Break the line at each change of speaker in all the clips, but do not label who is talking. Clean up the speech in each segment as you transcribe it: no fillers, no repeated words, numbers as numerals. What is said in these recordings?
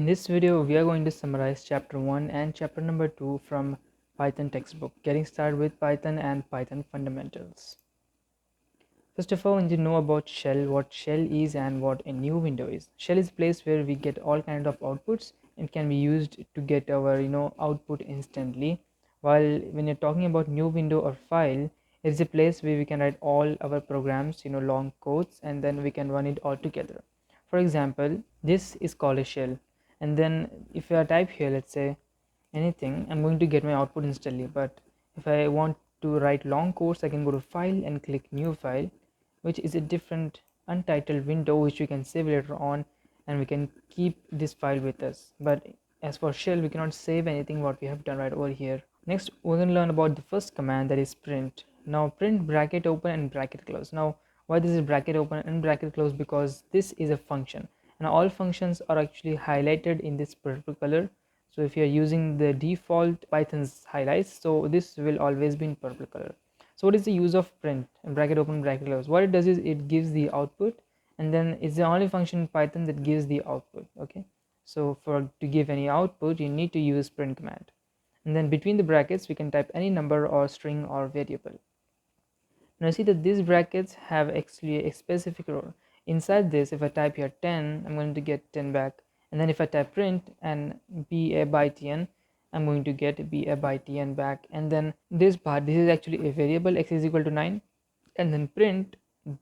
In this video, we are going to summarize chapter 1 and chapter number 2 from Python textbook, getting started with Python and Python fundamentals. First of all, we need to know about shell, what shell is and what a new window is. Shell is a place where we get all kinds of outputs and can be used to get our output instantly. While when you're talking about new window or file, it's a place where we can write all our programs, long codes, and then we can run it all together. For example, this is called a shell, and then if I type here, let's say anything, I'm going to get my output instantly. But if I want to write long codes, I can go to file and click new file, which is a different untitled window which we can save later on, and we can keep this file with us. But as for shell, we cannot save anything what we have done right over here. Next, we're going to learn about the first command, that is print. Now print bracket open and bracket close. Now why this is bracket open and bracket close? Because this is a function and all functions are actually highlighted in this purple color. So if you are using the default Python's highlights, so this will always be in purple color. So what is the use of print and bracket open bracket close? What it does is it gives the output, and then it's the only function in Python that gives the output. Okay, so to give any output, you need to use print command, and then between the brackets we can type any number or string or variable. Now see that these brackets have actually a specific role. Inside this, if I type here 10, I'm going to get 10 back, and then if I type print and ba by tn, I'm going to get ba by tn back. And then this part, this is actually a variable, x is equal to 9, and then print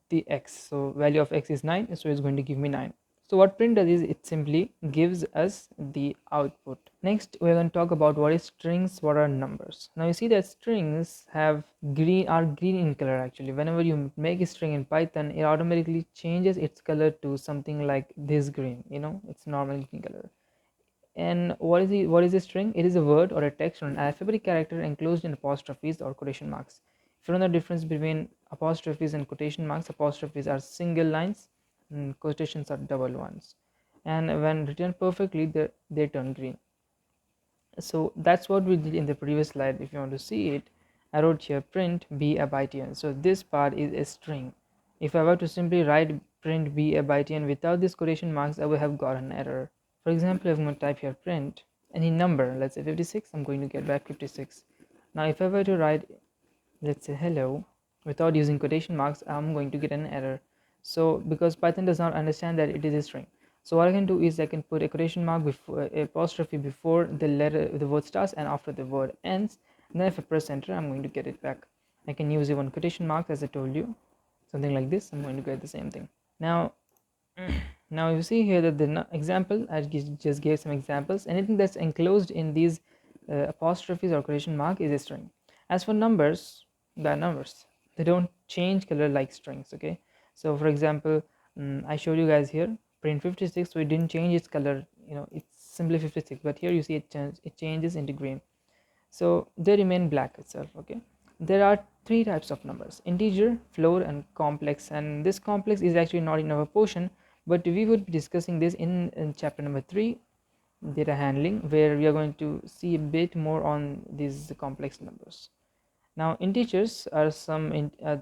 the x, so value of x is 9, so it's going to give me 9. So what print does is it simply gives us the output. Next, we're going to talk about what is strings, what are numbers. Now you see that strings are green in color. Actually, whenever you make a string in Python, it automatically changes its color to something like this green. It's normal green color. And what is a string? It is a word or a text or an alphabetic character enclosed in apostrophes or quotation marks. If you know the difference between apostrophes and quotation marks, apostrophes are single lines and quotations are double ones, and when written perfectly they turn green. So that's what we did in the previous slide. If you want to see it, I wrote here print ba by tn. So this part is a string. If I were to simply write print ba by tn without these quotation marks, I would have got an error. For example, if I'm going to type here print any number, let's say 56, I'm going to get back 56. Now if I were to write, let's say hello, without using quotation marks, I'm going to get an error. So because Python does not understand that it is a string, so what I can do is I can put a quotation mark before, a apostrophe before the word starts and after the word ends, and then if I press enter, I'm going to get it back. I can use even quotation marks, as I told you, something like this. I'm going to get the same thing. Now you see here that the example, I just gave some examples. Anything that's enclosed in these apostrophes or quotation mark is a string. As for numbers, they are numbers. They don't change color like strings. Okay, so for example, I showed you guys here print 56, so it didn't change its color. It's simply 56, but here you see it changes into green, so they remain black itself. Okay, there are three types of numbers: integer, float, and complex. And this complex is actually not in our portion, but we would be discussing this in chapter number 3, data handling, where we are going to see a bit more on these complex numbers. Now integers are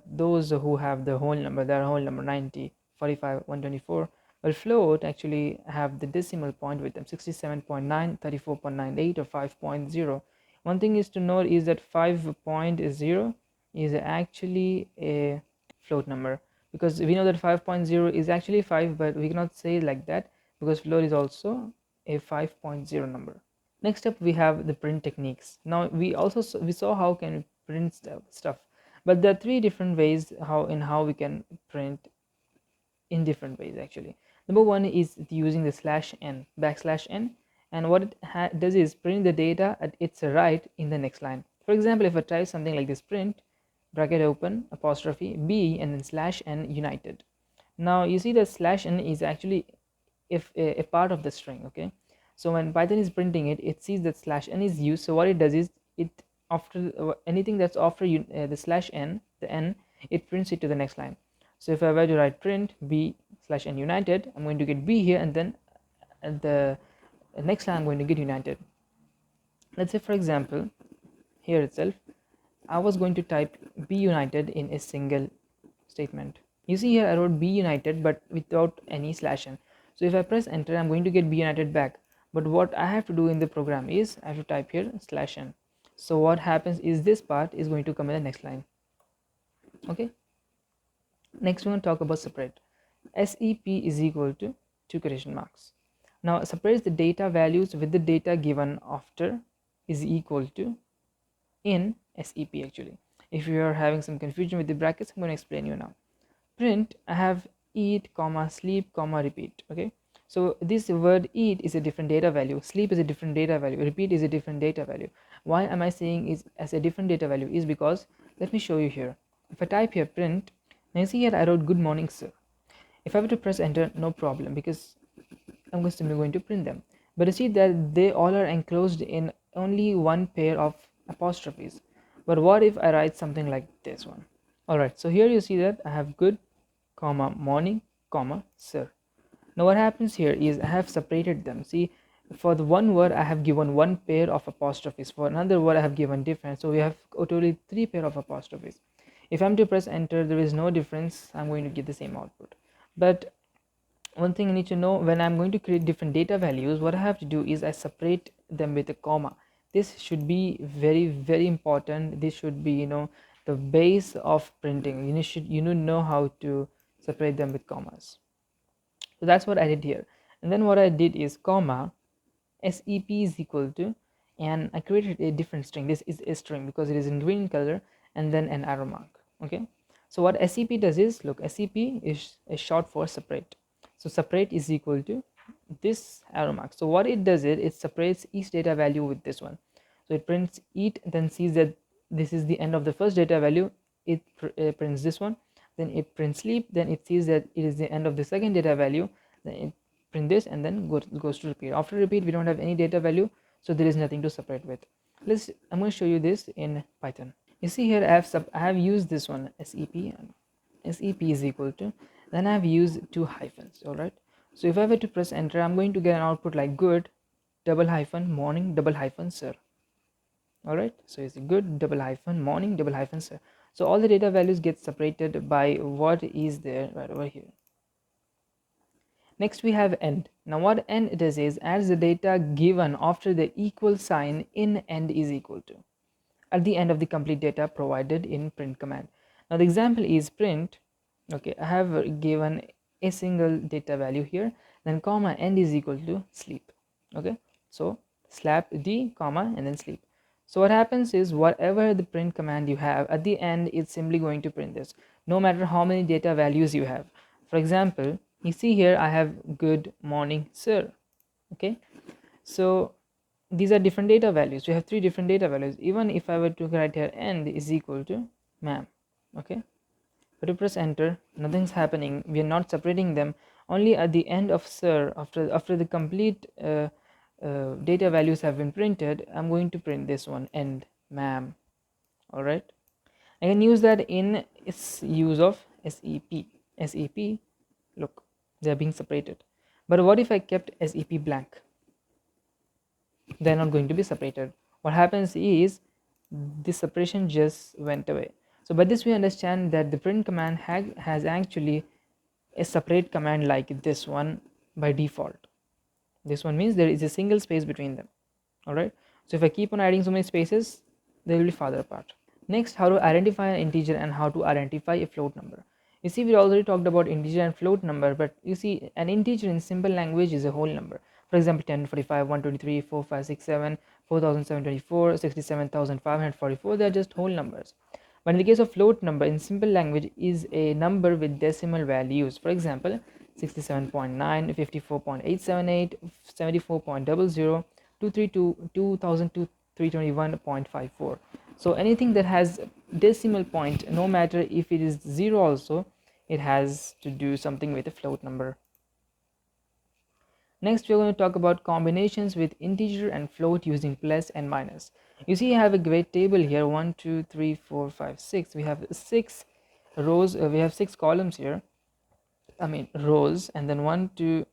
those who have the whole number, their whole number 90, 45, 124. While float actually have the decimal point with them, 67.9, 34.98, or 5.0. One thing is to note is that 5.0 is actually a float number, because we know that 5.0 is actually 5, but we cannot say it like that because float is also a 5.0 number. Next up, we have the print techniques. Now we saw how can we print stuff, but there are three different ways how we can print in different ways. Actually, number one is using the /n, and what it does is print the data at its right in the next line. For example, if I type something like this, print bracket open apostrophe b and then /n united. Now you see that /n is actually if a part of the string. Okay, so when Python is printing it, it sees that /n is used. So what it does is it, after anything that's after the /n, the n, it prints it to the next line. So if I were to write print b/n united, I'm going to get b here, and then at the next line I'm going to get united. Let's say for example here itself I was going to type b united in a single statement. You see here I wrote b united but without any /n. So if I press enter, I'm going to get b united back, but what I have to do in the program is I have to type here /n. So what happens is this part is going to come in the next line. Okay, next we're going to talk about separate. SEP is equal to 2 quotation marks. Now separate the data values with the data given after is equal to in SEP. Actually, if you are having some confusion with the brackets, I'm going to explain you now. Print, I have eat comma sleep comma repeat. Okay, so this word eat is a different data value, sleep is a different data value, repeat is a different data value. Why am I saying is as a different data value is because let me show you here. If I type here print, now you see here I wrote good morning sir. If I were to press enter, no problem, because I'm simply going to print them. But you see that they all are enclosed in only one pair of apostrophes. But what if I write something like this one? Alright, so here you see that I have good comma morning comma sir. Now what happens here is I have separated them. See, for the one word I have given one pair of apostrophes, for another word I have given different, so we have totally 3 pair of apostrophes. If I'm to press enter, there is no difference, I'm going to get the same output. But one thing I need to know, when I'm going to create different data values, what I have to do is I separate them with a comma. This should be very important. This should be, the base of printing. You know how to separate them with commas. So that's what I did here. And then what I did is comma SEP is equal to, and I created a different string. This is a string because it is in green color, and then an arrow mark. Okay, so what SEP does is, look, SEP is short for separate. So separate is equal to this arrow mark. So what it does is it separates each data value with this one. So it prints eat, then sees that this is the end of the first data value, it prints this one, then it prints sleep, then it sees that it is the end of the second data value, then it print this, and then goes to repeat. After repeat we don't have any data value, so there is nothing to separate with. I'm going to show you this in Python. You see here I have used this one SEP, and SEP is equal to, then I have used 2 hyphens. All right, so if I were to press enter, I'm going to get an output like good double hyphen morning double hyphen sir. All right, so it's good double hyphen morning double hyphen sir. So all the data values get separated by what is there right over here. Next we have end. Now what end does is adds the data given after the equal sign in end is equal to at the end of the complete data provided in print command. Now the example is print. Okay, I have given a single data value here, then comma end is equal to sleep. Okay, so slap d comma and then sleep. So what happens is whatever the print command you have at the end, it's simply going to print this no matter how many data values you have. For example, you see here I have good morning sir. Okay, so these are different data values. We have 3 different data values. Even if I were to write here end is equal to ma'am. Okay, but to press enter, nothing's happening. We are not separating them. Only at the end of sir, after the complete data values have been printed, I'm going to print this one end ma'am. All right, I can use that in its use of SEP. Look, they are being separated. But what if I kept SEP blank? They're not going to be separated. What happens is this separation just went away. So by this we understand that the print command has actually a separate command like this one by default. This one means there is a single space between them. All right, so if I keep on adding so many spaces, they will be farther apart. Next, how to identify an integer and how to identify a float number. You see, we already talked about integer and float number, but you see, an integer in simple language is a whole number. For example, 1045, 123, 4567, 4724, 67,544, they are just whole numbers. But in the case of float number in simple language is a number with decimal values. For example, 67.9, 54.878, 74.00, 232, 2321.54. So anything that has decimal point, no matter if it is 0 also, it has to do something with a float number. Next, we are going to talk about combinations with integer and float using plus and minus. You see, I have a great table here, 1 2 3 4 5 6. We have 6 rows, we have 6 columns here, I mean rows, and then 1 2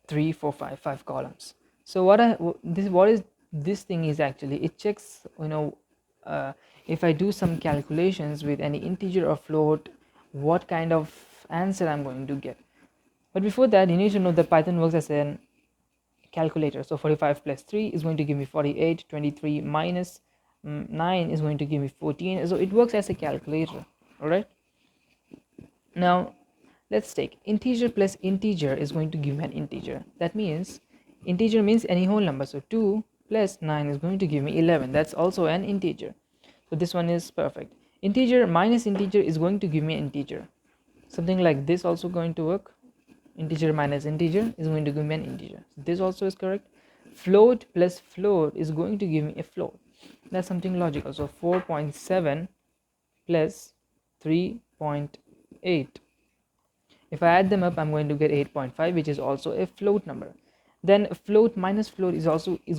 3 4 5 columns. So what is this thing is actually, it checks, if I do some calculations with any integer or float, what kind of answer I'm going to get. But before that, you need to know that Python works as an calculator. So 45 plus 3 is going to give me 48. 23 minus 9 is going to give me 14. So it works as a calculator. All right, now let's take integer plus integer is going to give me an integer. That means integer means any whole number. So 2 plus 9 is going to give me 11. That's also an integer. So this one is perfect. Integer minus integer is going to give me an integer. Something like this also going to work. Integer minus integer is going to give me an integer. So this also is correct. Float plus float is going to give me a float. That's something logical. So 4.7 plus 3.8. If I add them up, I'm going to get 8.5, which is also a float number. Then float minus float is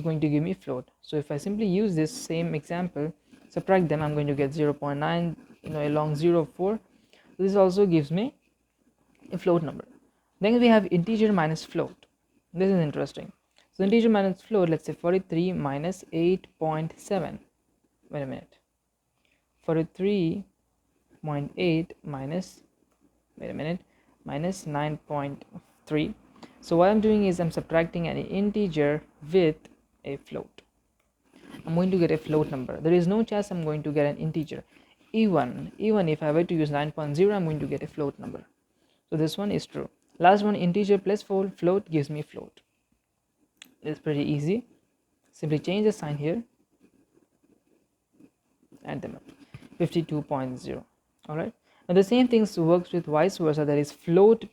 going to give me float. So if I simply use this same example, subtract them, I'm going to get 0.9, along 0.4. This also gives me a float number. Then we have integer minus float. This is interesting. So integer minus float, let's say 43 minus 8.7. Wait a minute. 43.8 minus, wait a minute, minus 9.3. So what I'm doing is I'm subtracting an integer with a float. I'm going to get a float number. There is no chance I'm going to get an integer. Even if I were to use 9.0, I'm going to get a float number. So this one is true. Last one, integer plus float gives me float. It's pretty easy. Simply change the sign here, add them up. 52.0. all right. Now the same things works with vice versa, that is float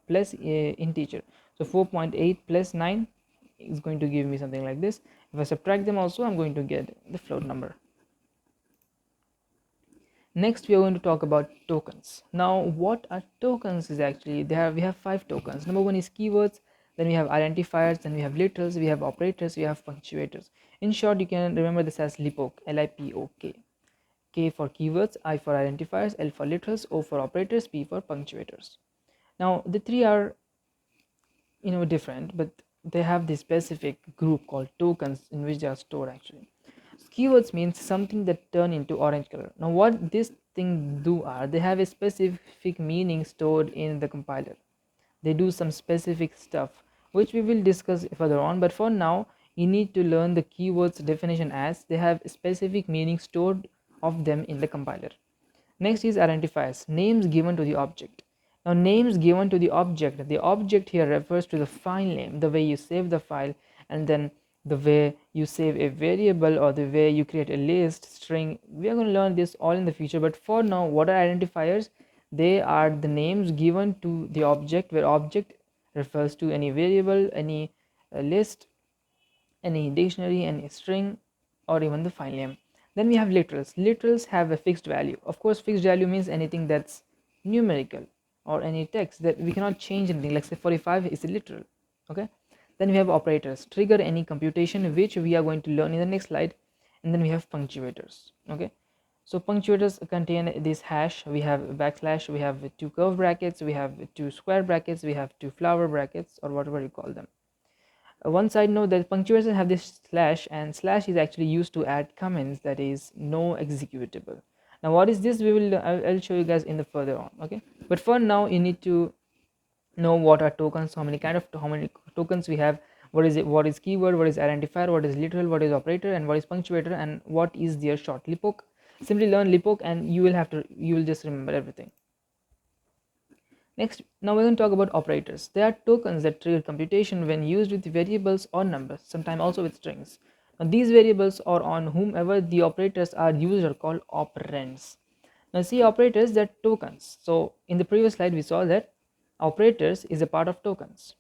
plus integer. So 4.8 plus 9 is going to give me something like this. If I subtract them also, I'm going to get the float number. Next we are going to talk about tokens. Now what are tokens is actually, we have 5 tokens. Number 1 is keywords, then we have identifiers, then we have literals, we have operators, we have punctuators. In short, you can remember this as LIPOK, L-I-P-O-K. K for keywords, I for identifiers, L for literals, O for operators, P for punctuators. Now the three are different, but they have this specific group called tokens in which they are stored actually. So keywords means something that turn into orange color. Now what this thing do are, they have a specific meaning stored in the compiler. They do some specific stuff which we will discuss further on, but for now you need to learn the keywords definition as they have specific meaning stored of them in the compiler. Next is identifiers, names given to the object. Now names given to the object here refers to the file name, the way you save the file, and then the way you save a variable or the way you create a list, string. We are going to learn this all in the future, but for now what are identifiers? They are the names given to the object, where object refers to any variable, any list, any dictionary, any string, or even the file name. Then we have literals. Literals have a fixed value. Of course, fixed value means anything that's numerical or any text that we cannot change anything. Like say 45 is a literal. Okay. Then we have operators, trigger any computation, which we are going to learn in the next slide. And then we have punctuators. Okay. So punctuators contain this hash. We have backslash, we have 2 curve brackets, we have 2 square brackets, we have 2 flower brackets, or whatever you call them. One side note that punctuation have this slash, and slash is actually used to add comments, that is no executable. Now what is this? I'll show you guys in the further on. Okay, but for now you need to know what are tokens, how many tokens we have, what is keyword, what is identifier, what is literal, what is operator, and what is punctuator, and what is their short. LIPOK. Simply learn LIPOK and you will just remember everything. Next, now we're going to talk about operators. They are tokens that trigger computation when used with variables or numbers, sometimes also with strings. Now these variables or on whomever the operators are used are called operands. Now see, operators, they're tokens. So in the previous slide we saw that operators is a part of tokens.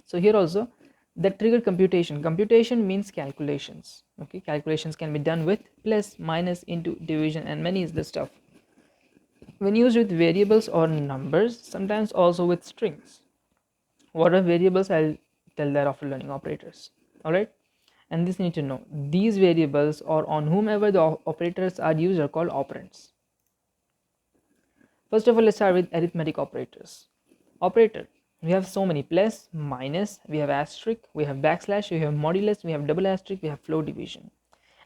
So here also, that trigger computation. Computation means calculations. Okay, calculations can be done with plus, minus, into, division, and many is the stuff. When used with variables or numbers, sometimes also with strings. What are variables? I'll tell that after learning operators. Alright, and this you need to know. These variables or on whomever the operators are used are called operands. First of all, let's start with arithmetic operators. Operator, we have so many: plus, minus, we have asterisk, we have backslash, we have modulus, we have double asterisk, we have floor division,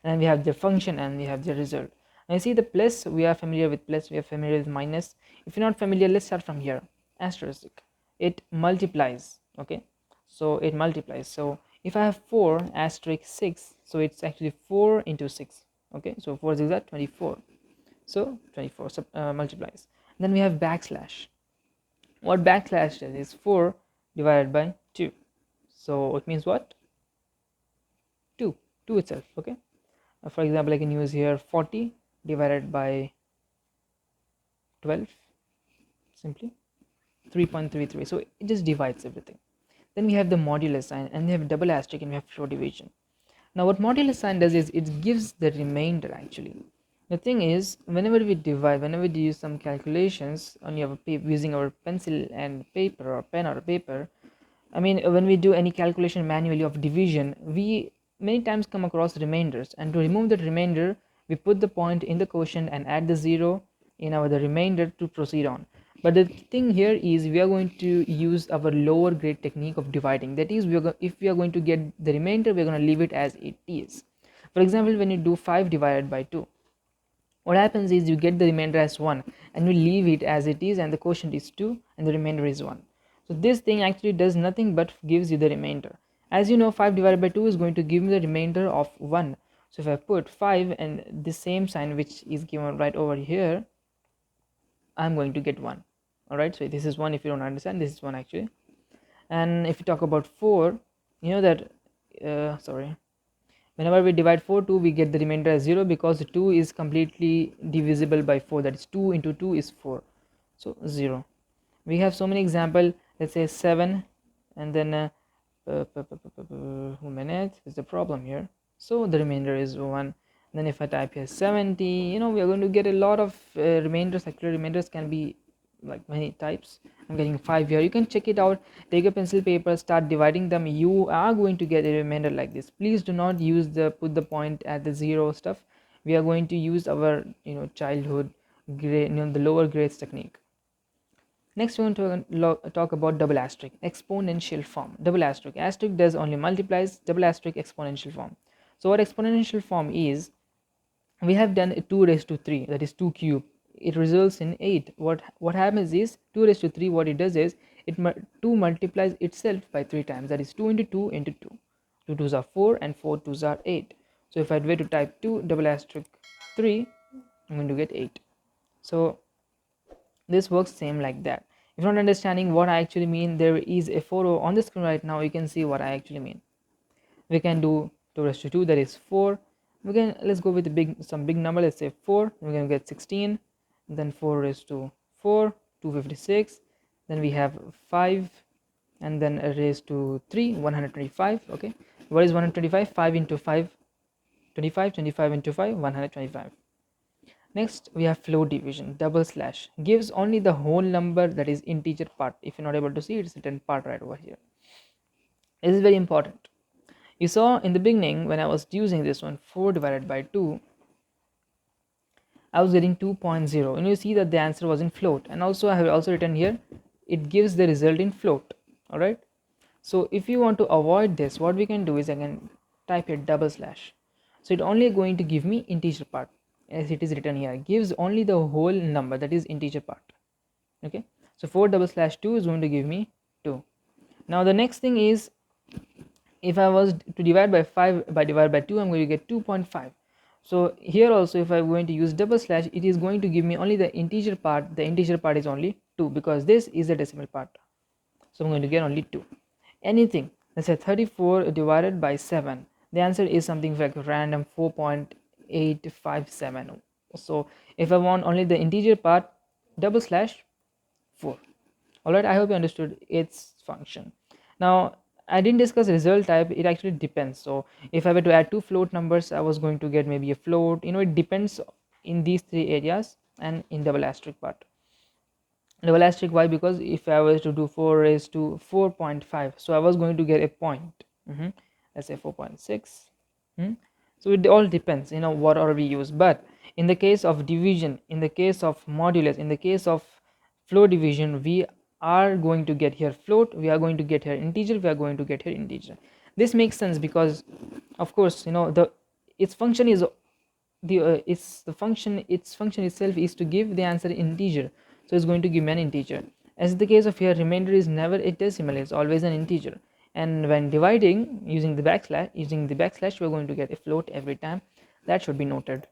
and we have their function and we have their result. Now you see the plus, we are familiar with plus, we are familiar with minus. If you're not familiar, let's start from here. Asterisk, it multiplies. Okay, so it multiplies. So if I have 4 asterisk 6, so it's actually 4 into 6. Okay, so 4 is 24, so 24 multiplies. Then we have backslash. What backslash does is 4 divided by 2, so it means what? 2 itself. Okay, for example, I can use here 40 divided by 12, simply 3.33, so it just divides everything. Then we have the modulus sign, and we have double asterisk, and we have floor division. Now what modulus sign does is it gives the remainder. Actually, the thing is, whenever we divide, whenever we do some calculations on your paper using our pencil and paper, or pen or paper, I mean, when we do any calculation manually of division, we many times come across remainders, and to remove that remainder, we put the point in the quotient and add the 0 in our the remainder to proceed on. But the thing here is, we are going to use our lower grade technique of dividing. That is, if we are going to get the remainder, we are going to leave it as it is. For example, when you do 5 divided by 2, what happens is you get the remainder as 1, and you leave it as it is, and the quotient is 2 and the remainder is 1. So this thing actually does nothing but gives you the remainder. As you know, 5 divided by 2 is going to give me the remainder of 1. So if I put 5 and the same sign which is given right over here, I'm going to get 1. Alright, so this is 1. If you don't understand, this is 1 actually. And if you talk about 4, you know that whenever we divide 4 2, we get the remainder as 0, because 2 is completely divisible by 4. That is 2 into 2 is 4, so 0. We have so many example. Let's say 7, and then 1 minute is the problem here, so the remainder is 1. Then if I type here 70, you know, we are going to get a lot of remainders. Actually, remainders can be like many types. I'm getting 5 here. You can check it out. Take a pencil, paper, start dividing them. You are going to get a remainder like this. Please do not use the put the point at the 0 stuff. We are going to use our childhood grade, the lower grades technique. Next, we want to talk about double asterisk, exponential form. Double asterisk, asterisk does only multiplies. Double asterisk, exponential form. So what exponential form is, we have done 2 raised to 3, that is 2 cube. It results in 8. What happens is 2 raised to 3, what it does is 2 multiplies itself by 3 times, that is 2 into 2 into 2. 2 2s are 4 and 4 2s are 8. So if I were to type 2 double asterisk 3, I'm going to get 8. So this works same like that. If you're not understanding what I actually mean, there is a photo on the screen right now. You can see what I actually mean. We can do 2 raised to 2, that is 4. Let's go with some big number. Let's say 4. We're going to get 16. Then 4 raised to 4, 256. Then we have 5, and then a raised to 3, 125. Okay, what is 125? 5 into 5, 25. 25 into 5, 125. Next, we have float division. Double slash gives only the whole number, that is integer part. If you're not able to see, it's written part right over here. This is very important. You saw in the beginning when I was using this one, 4 divided by 2, I was getting 2.0, and you see that the answer was in float. And also I have also written here, it gives the result in float. All right, so if you want to avoid this, what we can do is I can type here double slash. So it only going to give me integer part, as it is written here. It gives only the whole number, that is integer part. Okay, so 4 double slash 2 is going to give me 2. Now the next thing is, if I was to divide by 5 by divide by 2, I'm going to get 2.5. So here also, if I'm going to use double slash, it is going to give me only the integer part. The integer part is only 2, because this is the decimal part. So I'm going to get only 2. Anything, let's say 34 divided by 7, the answer is something like random 4.857. So if I want only the integer part, double slash 4. Alright, I hope you understood its function. Now I didn't discuss result type. It actually depends. So if I were to add 2 float numbers, I was going to get maybe a float. It depends in these 3 areas, and in double asterisk part. Double asterisk, why? Because if I was to do 4 raised to 4.5, so I was going to get a point. Let's say 4.6. So it all depends, what are we use. But in the case of division, in the case of modulus, in the case of float division, we are going to get here float, we are going to get here integer, we are going to get here integer. This makes sense because, of course, its function is its function itself is to give the answer integer, so it's going to give me an integer. As in the case of here, remainder is never a decimal, it's always an integer. and when dividing using the backslash we're going to get a float every time. That should be noted.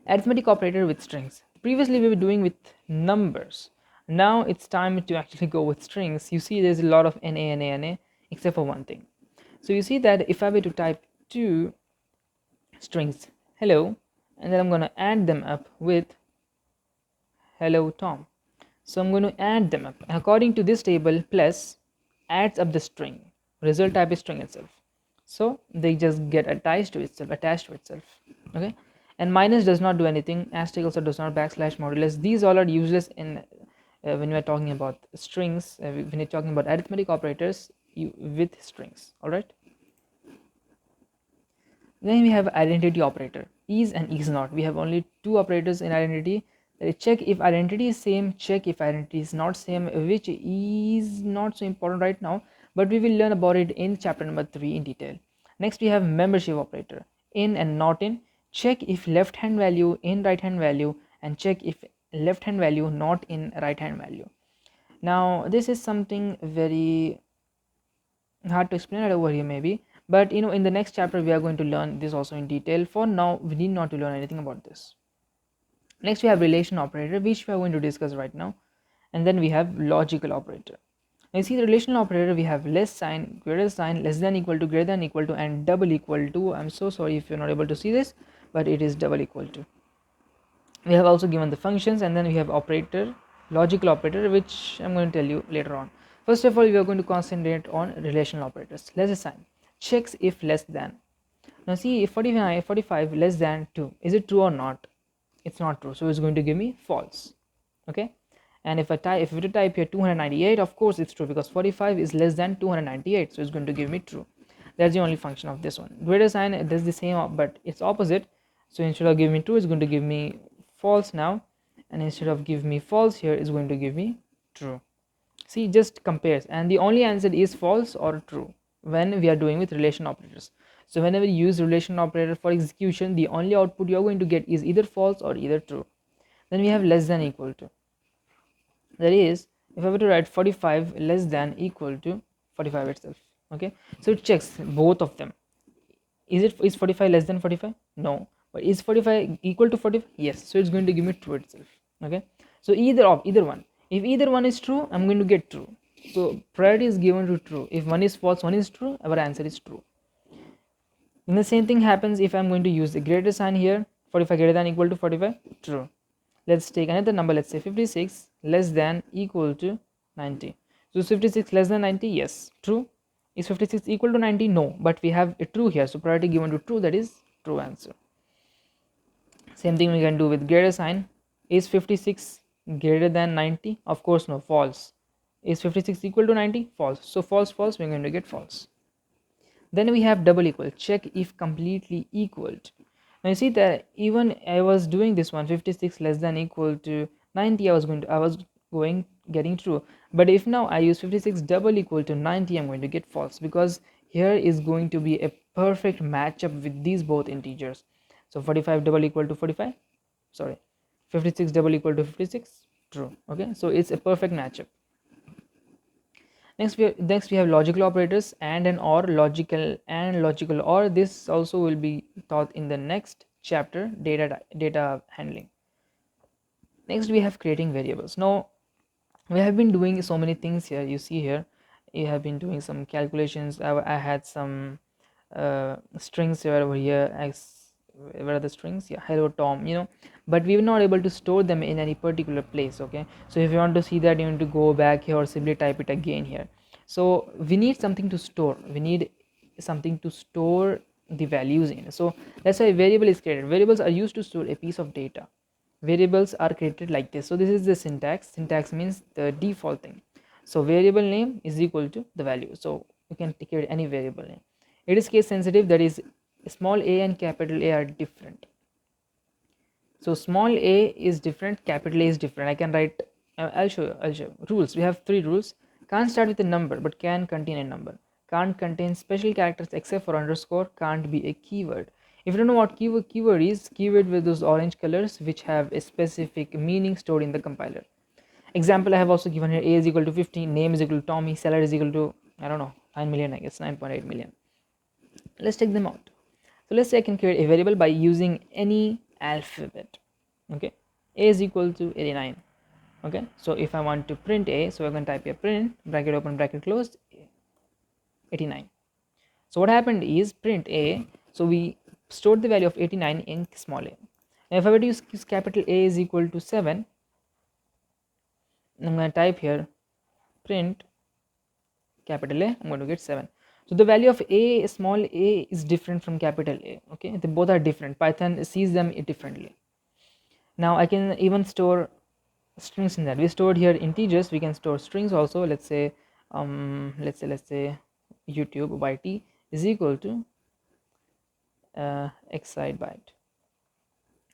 Arithmetic operator with strings. Previously we were doing with numbers. Now it's time to actually go with strings. You see there's a lot of na except for one thing. So you see that if I were to type two strings hello, and then I'm going to add them up with hello Tom. So I'm going to add them up according to this table. Plus adds up the string, result type is string itself, so they just get attached to itself. Okay, and minus does not do anything, asterisk also does not, backslash, modulus, these all are useless in when we are talking about strings, when you're talking about arithmetic operators with strings. All right, then we have identity operator, is and is not. We have only two operators in identity. Check if identity is same, check if identity is not same, which is not so important right now, but we will learn about it in chapter number 3 in detail. Next we have membership operator, in and not in. Check if left hand value in right hand value, and check if left hand value not in right hand value. Now this is something very hard to explain it over here maybe, but in the next chapter we are going to learn this also in detail. For now we need not to learn anything about this. Next we have relation operator, which we are going to discuss right now, and then we have logical operator. Now you see the relational operator, we have less sign, greater sign, less than equal to, greater than equal to, and double equal to. I'm so sorry if you're not able to see this, but it is double equal to. We have also given the functions, and then we have operator, logical operator, which I'm going to tell you later on. First of all, we are going to concentrate on relational operators. Less sign checks if less than. Now see, if 45 less than 2, is it true or not? It's not true, so it's going to give me false. Okay, and if we type here 298, of course it's true, because 45 is less than 298, so it's going to give me true. That's the only function of this one. Greater sign does the same, but it's opposite, so instead of giving me true, it's going to give me false now, and instead of give me false here, it's going to give me true. See, just compares, and the only answer is false or true when we are doing with relation operators. So whenever you use relation operator for execution, the only output you are going to get is either false or either true. Then we have less than equal to. That is, if I were to write 45 less than equal to 45 itself. Okay, so it checks both of them. Is 45 less than 45? No. But is 45 equal to 45? Yes. So it's going to give me true itself. Okay, so either one. If either one is true, I'm going to get true. So priority is given to true. If one is false, one is true, our answer is true. And the same thing happens if I'm going to use the greater sign here. 45 greater than equal to 45, true. Let's take another number. Let's say 56 less than equal to 90. So 56 less than 90, yes, true. Is 56 equal to 90? No, but we have a true here, so priority given to true, that is true answer. Same thing we can do with greater sign. Is 56 greater than 90? Of course no, false. Is 56 equal to 90? False. So false, we're going to get false. Then we have double equal, check if completely equaled. Now you see that even I was doing this one, 56 less than equal to 90, I was getting true. But if now I use 56 double equal to 90, I'm going to get false, because here is going to be a perfect matchup with these both integers. So 45 double equal to 45, sorry, 56 double equal to 56, true. Okay, so it's a perfect matchup. Next we have logical operators, and or, logical and logical or. This also will be taught in the next chapter, data handling. Next we have creating variables. Now we have been doing so many things here. You see here, you have been doing some calculations. I had some strings here over here. Where are the strings? Yeah, hello Tom, but we were not able to store them in any particular place. Okay, so if you want to see that, you need to go back here or simply type it again here. So we need something to store, the values in. So that's why variable is created. Variables are used to store a piece of data. Variables are created like this. So this is the syntax means the default thing. So variable name is equal to the value, so you can create any variable name. It is case sensitive, that is small a and capital A are different. So small a is different, capital A is different. I can write, I'll show you. Rules, we have 3 rules. Can't start with a number but can contain a number. Can't contain special characters except for underscore. Can't be a keyword. If you don't know what keyword is, keyword with those orange colors which have a specific meaning stored in the compiler. Example I have also given here: a is equal to 15, name is equal to Tommy, salary is equal to I don't know, 9 million, I guess 9.8 million. Let's take them out. So let's say I can create a variable by using any alphabet. Okay, a is equal to 89. Okay, so if I want to print a, so I can type a print bracket open bracket closed 89. So what happened is print a, so we stored the value of 89 in small a. Now if I were to use capital A is equal to 7, I'm going to type here print capital A, I'm going to get 7. So the value of a small a is different from capital A. Okay, they both are different. Python sees them differently. Now I can even store strings in that. We stored here integers, we can store strings also. Let's say YouTube yt is equal to x side byte.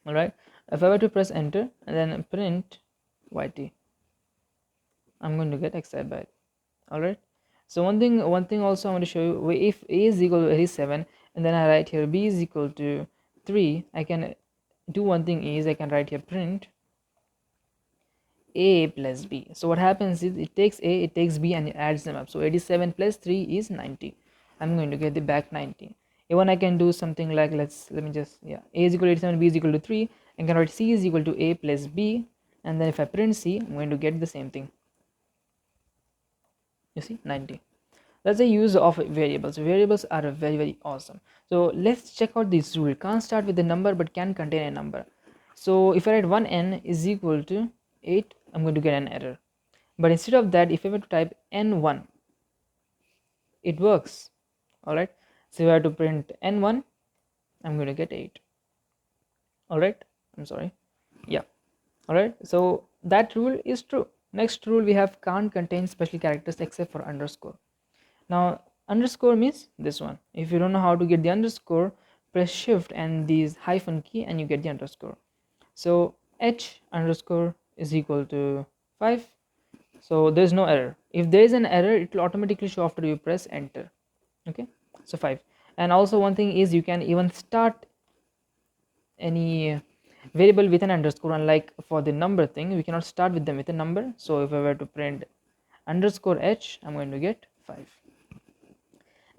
All right, if I were to press enter and then print yt, I'm going to get x side byte. All right, so one thing also I want to show you, if a is equal to 87 and then I write here b is equal to 3, I can do one thing is I can write here print a plus b. So what happens is it takes a, it takes b, and it adds them up. So 87 plus 3 is 90. I'm going to get the back 90. Even I can do something like, let me just, yeah, a is equal to 87, b is equal to 3. I can write c is equal to a plus b, and then if I print c, I'm going to get the same thing. You see, 90. That's the use of variables. Variables are very awesome. So let's check out this rule. Can't start with a number but can contain a number. So if I write 1n is equal to 8, I'm going to get an error. But instead of that, if I were to type n1, it works. Alright, so if I have to print n1, I'm going to get 8. Alright, I'm sorry, yeah. Alright, so that rule is true. Next rule we have, can't contain special characters except for underscore. Now underscore means this one. If you don't know how to get the underscore, press shift and these hyphen key and you get the underscore. So h underscore is equal to 5. So there's no error. If there is an error, it will automatically show after you press enter. Okay, so 5. And also one thing is you can even start any variable with an underscore, unlike for the number thing we cannot start with them with a number. So if I were to print underscore h, I'm going to get 5.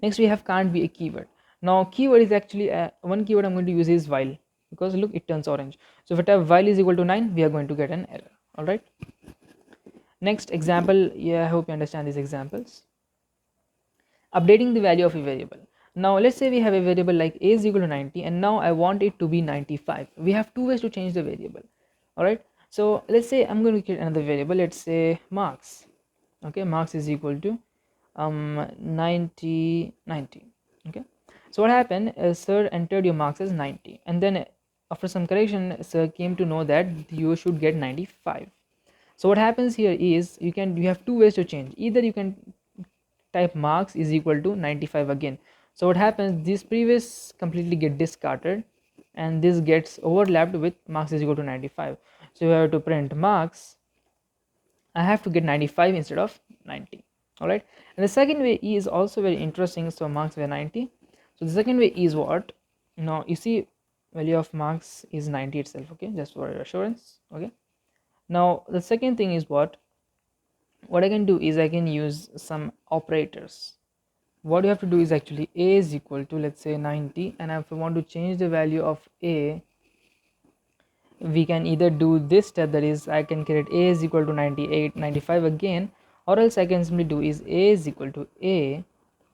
Next we have can't be a keyword. Now keyword is actually one keyword I'm going to use is while, because look, it turns orange. So if I type while is equal to 9, we are going to get an error. All right, next example. Yeah, I hope you understand these examples. Updating the value of a variable. Now let's say we have a variable like a is equal to 90 and now I want it to be 95. We have two ways to change the variable. All right, so let's say I'm going to create another variable. Let's say marks. Okay, marks is equal to 90. Okay, so what happened is sir entered your marks as 90 and then after some correction sir came to know that you should get 95. So what happens here is you have two ways to change. Either you can type marks is equal to 95 again. So what happens, this previous completely get discarded and this gets overlapped with marks is equal to 95. So if I have to print marks, I have to get 95 instead of 90. All right, and the second way is also very interesting. So marks were 90. So the second way is what? Now you see value of marks is 90 itself. Okay, just for your assurance. Okay, now the second thing is what I can do is I can use some operators. What you have to do is actually a is equal to, let's say, 90, and if I want to change the value of a, we can either do this step, that is I can create a is equal to 98 95 again, or else I can simply do is a is equal to a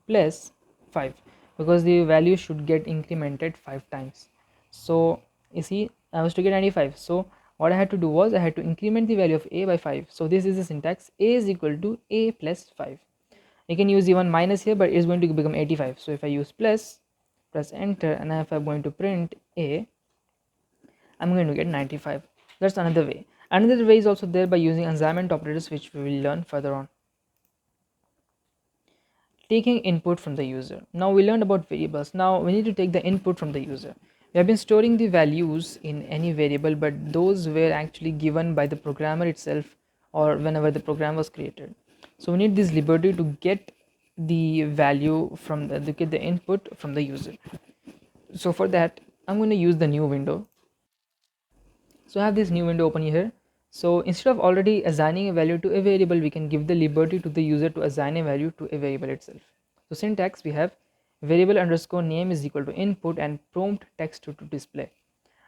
plus 5, because the value should get incremented 5 times. So you see, I was to get 95, so what I had to do was I had to increment the value of a by 5. So this is the syntax, a is equal to a plus 5. You can use even minus here, but it's going to become 85. So if I use plus, press enter, and if I'm going to print a, I'm going to get 95. That's another way. Another way is also there by using assignment operators, which we will learn further on. Taking input from the user. Now we learned about variables. Now we need to take the input from the user. We have been storing the values in any variable, but those were actually given by the programmer itself or whenever the program was created. So we need this liberty to get the value from to get the input from the user. So for that, I'm going to use the new window. So I have this new window open here. So instead of already assigning a value to a variable, we can give the liberty to the user to assign a value to a variable itself. So syntax, we have variable underscore name is equal to input and prompt text to display.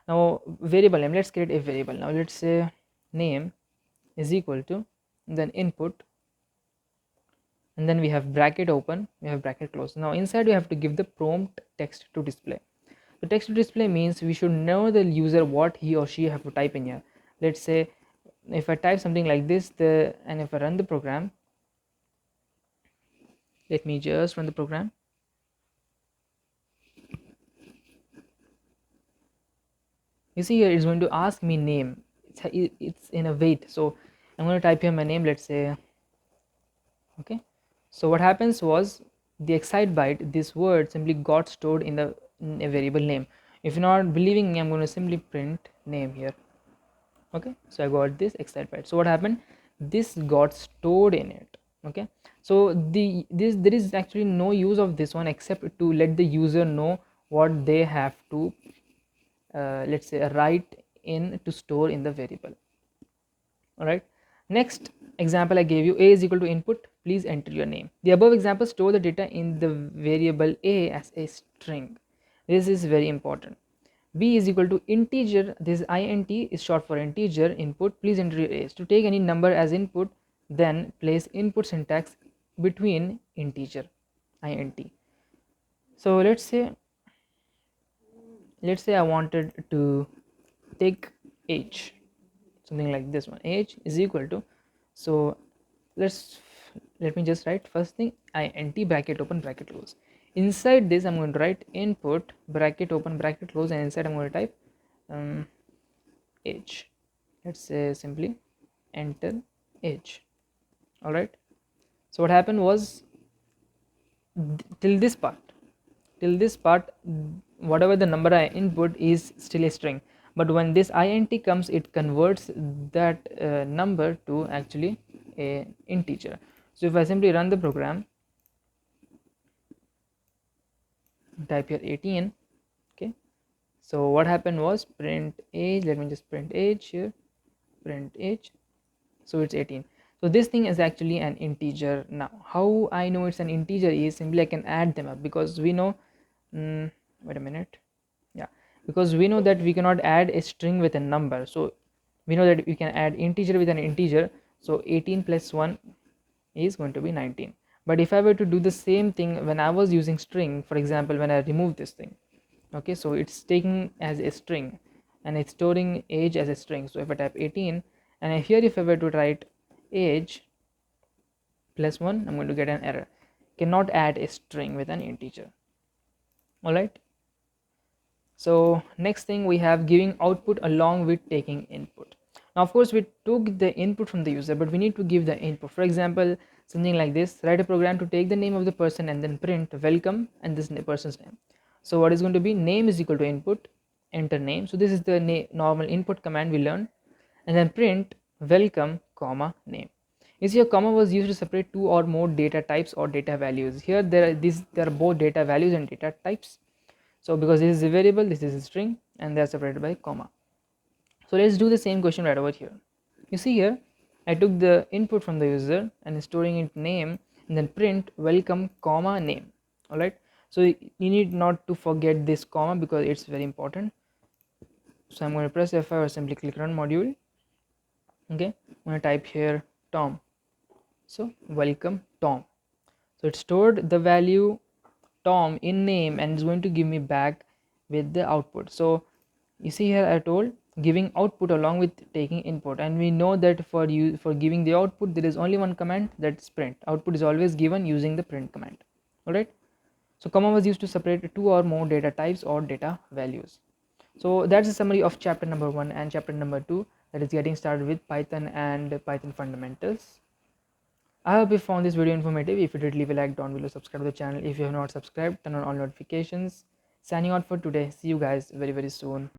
Now variable name, let's create a variable. Now let's say name is equal to, then input, and then we have bracket open, we have bracket close. Now inside we have to give the prompt text to display. The text to display means we should know the user what he or she have to type in here. Let's say if I type something like this, and if I run the program, let me just run the program. You see here it's going to ask me name. It's in a wait, so I'm going to type here my name, let's say. Okay, so what happens was the excite byte, this word simply got stored in a variable name. If you're not believing me, I'm going to simply print name here. Okay, so I got this excite byte. So what happened, this got stored in it. Okay, so there is actually no use of this one except to let the user know what they have to let's say write in to store in the variable. All right, next example I gave you, a is equal to input, please enter your name. The above example store the data in the variable a as a string. This is very important. B is equal to integer, this int is short for integer input, please enter your age. To take any number as input, then place input syntax between integer int. So let's say I wanted to take age, something like this one, age is equal to, so let me just write first thing int bracket open bracket close. Inside this I'm going to write input bracket open bracket close, and inside I'm going to type age. Let's say simply enter age. All right, so what happened was till this part whatever the number I input is still a string, but when this int comes, it converts that number to actually a integer. So if I simply run the program, type here 18. Okay, so what happened was print age, let me just print age here, print age, so it's 18. So this thing is actually an integer. Now how I know it's an integer is simply I can add them up, because we know wait a minute, yeah, because we know that we cannot add a string with a number, so we know that we can add integer with an integer. So 18 plus 1 is going to be 19. But if I were to do the same thing when I was using string, for example when I remove this thing, okay, so it's taking as a string and it's storing age as a string. So if I type 18, and here if I were to write age plus 1, I'm going to get an error, cannot add a string with an integer. All right, so next thing we have giving output along with taking input. Now of course we took the input from the user, but we need to give the input. For example, something like this, write a program to take the name of the person and then print welcome and this person's name. So what is going to be, name is equal to input, enter name. So this is the normal input command we learned, and then print welcome comma name. You see, a comma was used to separate two or more data types or data values. Here there are both data values and data types. So because this is a variable, this is a string, and they are separated by comma. So let's do the same question right over here. You see here I took the input from the user and storing it name, and then print welcome comma name. All right, so you need not to forget this comma because it's very important. So I'm going to press F5 or simply click run module. Okay, I'm going to type here Tom, so welcome Tom. So it stored the value Tom in name and is going to give me back with the output. So you see here I told giving output along with taking input, and we know that for giving the output there is only one command, that's print. Output is always given using the print command. All right, so comma was used to separate two or more data types or data values. So that's a summary of chapter number 1 and chapter number 2, that is getting started with Python and Python fundamentals. I hope you found this video informative. If you did, leave a like down below, subscribe to the channel if you have not subscribed, turn on all notifications. Signing out for today. See you guys very soon.